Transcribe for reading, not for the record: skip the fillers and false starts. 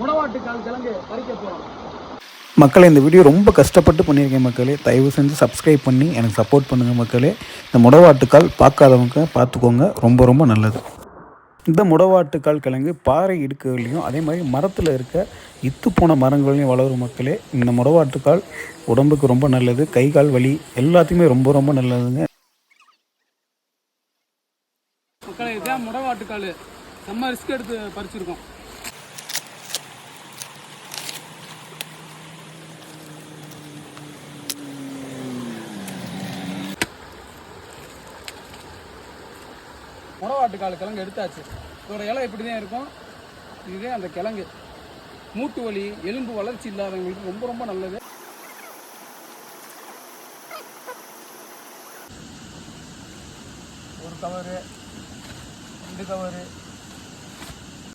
முடவாட்டுக்கால் கிழங்கு பறிக்க போகிறோம். மக்களே, இந்த வீடியோ ரொம்ப கஷ்டப்பட்டு பண்ணியிருக்கேன் மக்களே. தயவு செஞ்சு சப்ஸ்கிரைப் பண்ணி எனக்கு சப்போர்ட் பண்ணுங்கள் மக்களே. இந்த முடவாட்டுக்கால் பார்க்காதவங்க பார்த்துக்கோங்க, ரொம்ப ரொம்ப நல்லது. இந்த முடவாட்டுக்கால் கிழங்கு பாறை இடுக்குகள்லையும் அதே மாதிரி மரத்தில் இருக்க இத்து போன மரங்கள்லையும் வளரும் மக்களே. இந்த முடவாட்டுக்கால் உடம்புக்கு ரொம்ப நல்லது, கை கால் வலி எல்லாத்தையுமே ரொம்ப ரொம்ப நல்லதுங்க. மக்களே, இதுதான் முடவாட்டுக்கால். நம்ம ரிஸ்க் எடுத்து பறிச்சிருக்கோம். முடவாட்டுக்கால் கிழங்கு எடுத்தாச்சு. இதோட இலை இப்படி தான் இருக்கும். இதுவே அந்த கிழங்கு மூட்டு வலி, எலும்பு வளர்ச்சி இல்லாதவங்களுக்கு ரொம்ப ரொம்ப நல்லது. ஒரு கவரு, 2 கவரு,